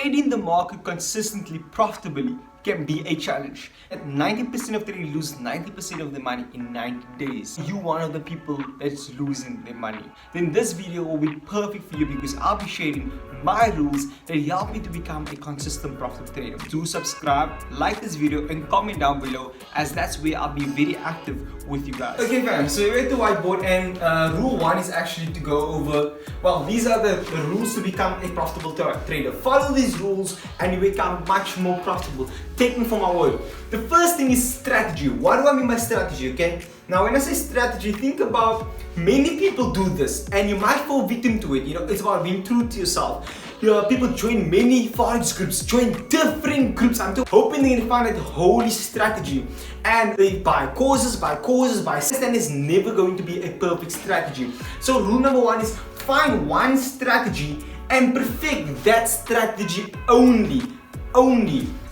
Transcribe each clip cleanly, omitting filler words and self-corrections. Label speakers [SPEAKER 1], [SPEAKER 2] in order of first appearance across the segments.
[SPEAKER 1] Trading the market consistently profitably can be a challenge. At 90% of traders lose 90% of their money in 90 days. You one of the people that's losing their money. Then this video will be perfect for you because I'll be sharing my rules that help me to become a consistent profitable trader. Do subscribe, like this video and comment down below as that's where I'll be very active with you guys. Okay fam, so we're at the whiteboard and rule 1 is actually to go over, well, these are the rules to become a profitable trader. Follow these rules and you become much more profitable. Take me for my word. The first thing is strategy. What do I mean by strategy, okay? Now when I say strategy, think about many people do this and you might fall victim to it. You know, it's about being true to yourself. People join many forex groups, join different groups. I'm hoping they're gonna find that holy strategy. And they buy courses, and it's never going to be a perfect strategy. So rule number 1 is find one strategy and perfect that strategy only.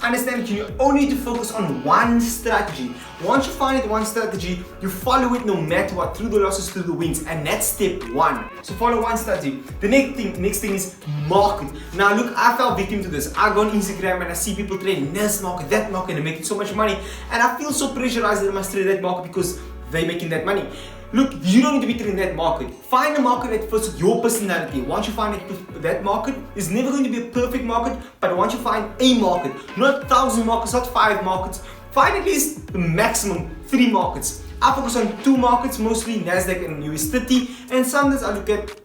[SPEAKER 1] Understand that you only need to focus on one strategy. Once you find it one strategy, you follow it no matter what, through the losses, through the wins, and that's step 1. So follow one strategy. The next thing is market. Now look, I fell victim to this. I go on Instagram and I see people trading this market, that market, and making so much money, and I feel so pressurized that I must trade that market because they're making that money. Look, you don't need to be trading that market. Find a market that fits with your personality. Once you find that market, is never going to be a perfect market, but once you find a market, not 1,000 markets, not 5 markets, find at least the maximum 3 markets. I focus on 2 markets, mostly Nasdaq and US30, and sometimes I look at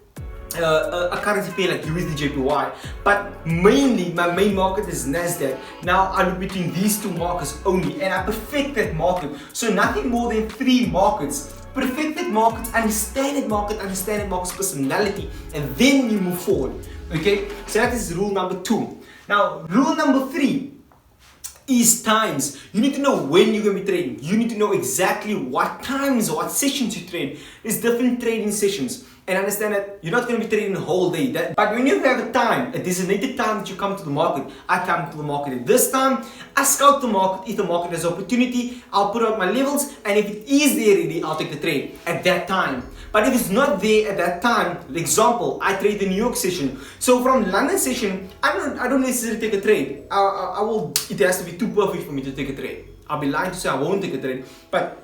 [SPEAKER 1] a currency pair like USD JPY, but mainly my main market is Nasdaq. Now I look between these 2 markets only and I perfect that market. So nothing more than 3 markets. Perfect that market, understand that market's personality, and then you move forward. Okay, so that is rule number 2. Now rule number 3 is times. You need to know when you're going to be trading. You need to know exactly what times or what sessions you trade. There's different trading sessions. And understand that you're not going to be trading the whole day. But when you have a time, a designated time that you come to the market, I come to the market at this time, I scout the market. If the market has opportunity, I'll put out my levels, and if it is there already, I'll take the trade at that time. But if it's not there at that time, for example, I trade the New York session. So from London session, I don't necessarily take a trade. It has to be too perfect for me to take a trade. I'll be lying to say I won't take a trade. But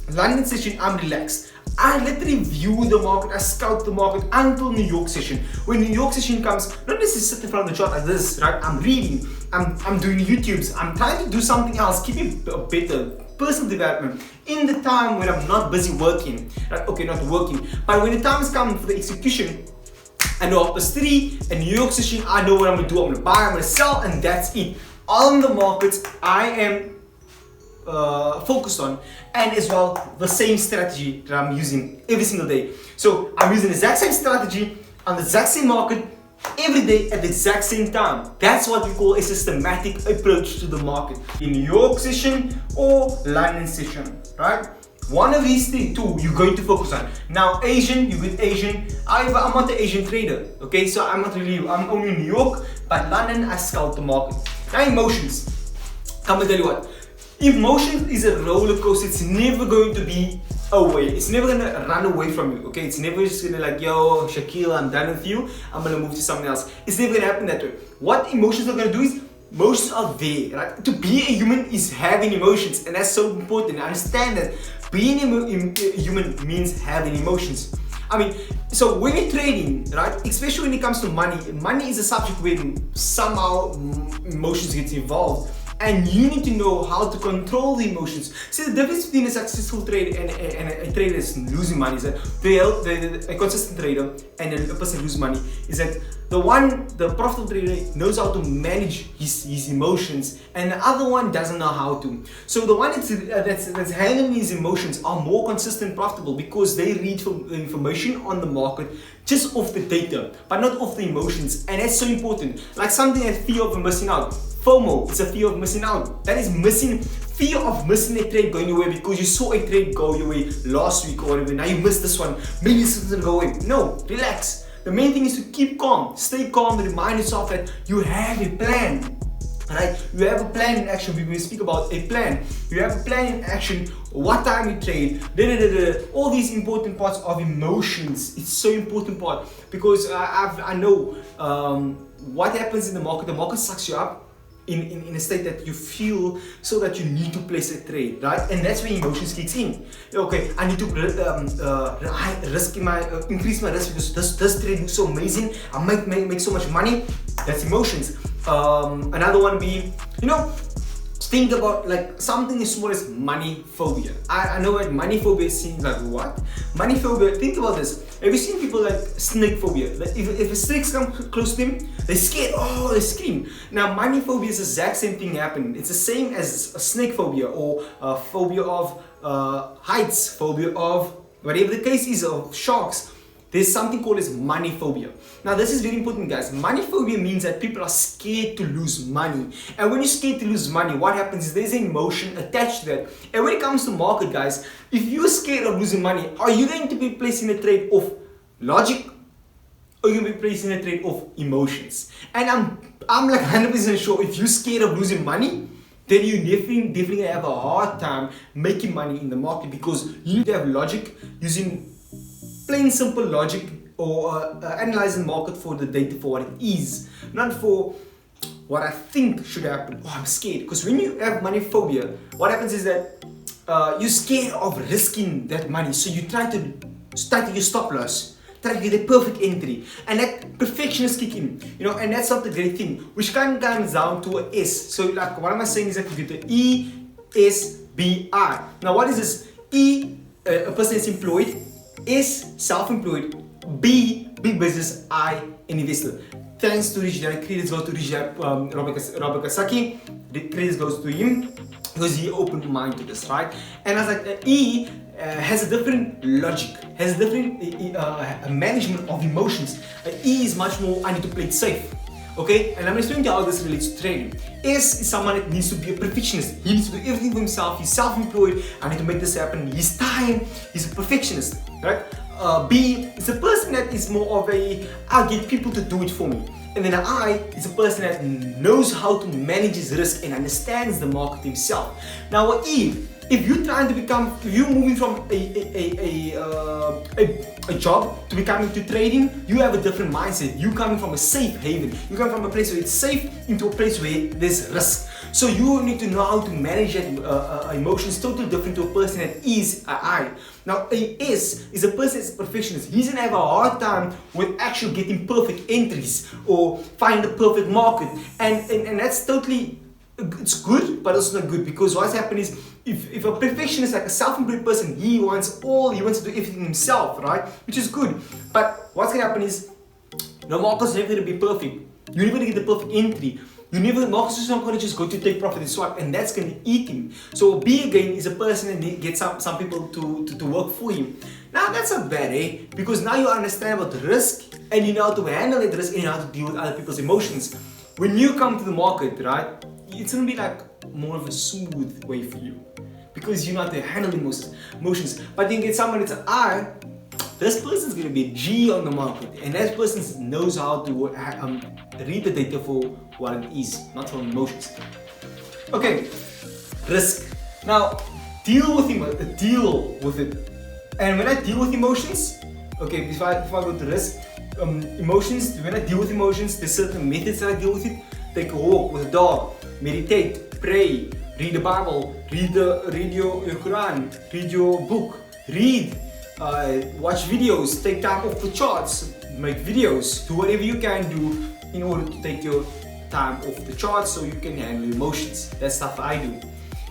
[SPEAKER 1] London session, I'm relaxed. I literally view the market, I scout the market until New York session. When New York session comes, not necessarily sit in front of the chart like this, right? I'm reading, I'm doing YouTubes, I'm trying to do something else, keeping a better personal development in the time when I'm not busy working, right? Okay, not working, but when the time is coming for the execution, I know up 3, a New York session, I know what I'm gonna do. I'm gonna buy, I'm gonna sell, and that's it. On the markets, I am focused on, and as well the same strategy that I'm using every single day. So I'm using the exact same strategy on the exact same market every day at the exact same time. That's what we call a systematic approach to the market. In New York session or London session, right? One of these 2 you're going to focus on. Now Asian, you get Asian. I'm not an Asian trader, okay? So I'm only in New York, but London I scout the market. Now emotions. Come and tell you what. Emotion is a roller coaster. It's never going to be away. It's never going to run away from you, okay? It's never just going to like, yo, Shaquille, I'm done with you. I'm going to move to something else. It's never going to happen that way. What emotions are going to do is, emotions are there, right? To be a human is having emotions, and that's so important. I understand that being a human means having emotions. I mean, so when you're trading, right, especially when it comes to money is a subject where somehow emotions get involved. And you need to know how to control the emotions. See, the difference between a successful trader and a trader that's losing money is that a consistent trader and a person who loses money is that the profitable trader knows how to manage his emotions, and the other one doesn't know how to. So the one that's handling his emotions are more consistent, profitable, because they read information on the market just off the data, but not off the emotions, and that's so important. Like something like fear of missing out. FOMO is a fear of missing out. That is fear of missing a trade going your way because you saw a trade go your way last week or whatever. Now you missed this one. Maybe this doesn't go away. No, relax. The main thing is to keep calm. Stay calm and remind yourself that you have a plan. Right? You have a plan in action. We will speak about a plan. You have a plan in action. What time you trade. All these important parts of emotions. It's so important part because I know what happens in the market sucks you up in a state that you feel so that you need to place a trade, right? And that's where emotions kicks in. Okay, I need to increase my risk because this trade looks so amazing. I might make so much money. That's emotions. Another one being, think about like something as small as money phobia. I know what money phobia seems like. What? Money phobia, think about this. Have you seen people like snake phobia? Like if a snake comes close to them, they're scared, oh, they scream. Now money phobia is the exact same thing happening. It's the same as a snake phobia or a phobia of heights, phobia of whatever the case is, of sharks. There's something called as money phobia. Now this is very important, guys. Money phobia means that people are scared to lose money. And when you're scared to lose money, what happens is there's an emotion attached to that. And when it comes to market, guys, if you're scared of losing money, are you going to be placing a trade of logic or are you going to be placing a trade of emotions? And I'm like 100% sure if you're scared of losing money, then you definitely have a hard time making money in the market, because you need to have logic, using plain simple logic, or analyzing the market for the data for what it is, not for what I think should happen. Oh, I'm scared. Because when you have money phobia, what happens is that you're scared of risking that money, so you try to your stop loss, try to get a perfect entry, and that perfectionist kick in, and that's not the great thing, which kind of comes down to a S. So like what am I saying is that you get the ESBI. Now what is this? E, a person is employed. S, self-employed. B, big business. I, an investor. Thanks to Rich Dad, credits go to Rich Dad, Robert Kiyosaki. The credits goes to him because he opened mind to this, right? And I was like, E has a different logic, has a different management of emotions. E is much more, I need to play it safe. Okay, and I'm explaining to you how this relates to trading. S is someone that needs to be a perfectionist. He needs to do everything for himself. He's self-employed. I need to make this happen. His time. He's a perfectionist, right? B is a person that is more of a, I'll get people to do it for me. And then I is a person that knows how to manage his risk and understands the market himself. Now what if you're trying to become, if you're moving from a job to becoming to trading, you have a different mindset. You're coming from a safe haven. You're coming from a place where it's safe into a place where there's risk. So you need to know how to manage that emotions totally different to a person that is an I. Now a S is a person that's a perfectionist. He's gonna have a hard time with actually getting perfect entries or find the perfect market. And that's totally, it's good, but it's not good, because what's happening is if a perfectionist, like a self-employed person, he wants to do everything himself, right? Which is good. But what's gonna happen is the market's never gonna be perfect. You're never gonna get the perfect entry. The market's just not gonna just go to take profit and swap, and that's gonna eat him. So B again is a person that gets some people to work for him. Now that's not bad, eh? Because now you understand about the risk and you know how to handle that risk and you know how to deal with other people's emotions. When you come to the market, right, it's gonna be like more of a smooth way for you, because you know how to handle emotions. But then you get someone that's an I, this person's gonna be a G on the market, and that person knows how to read the data for what it is, not from emotions. Okay, risk. Now deal with it. And when I deal with emotions, okay, before I go to risk, emotions. When I deal with emotions, there's certain methods that I deal with it. Take a walk with a dog, meditate, pray, read the Bible, read your Quran, read your book, watch videos, take time off the charts, make videos, do whatever you can do in order to take your time off the charts so you can handle emotions. That's stuff I do.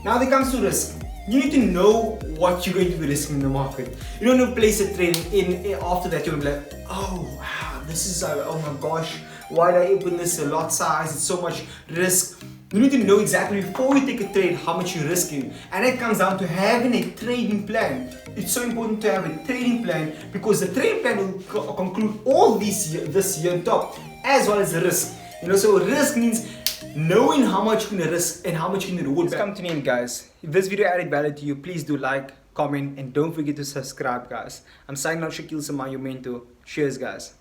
[SPEAKER 1] Now when it comes to risk, you need to know what you're going to be risking in the market. You don't know place a trade in after that you're gonna be like, oh wow, this is oh my gosh, why did I open this a lot size? It's so much risk. You need to know exactly before you take a trade how much you're risking, and it comes down to having a trading plan. It's so important to have a trading plan, because the trading plan will conclude all this year on top, as well as the risk. So risk means knowing how much you're gonna risk and how much you're gonna reward back. Come to an end, guys. If this video added value to you, please do like, comment, and don't forget to subscribe, guys. I'm signing out, Shakil Samar, your mentor. Cheers, guys.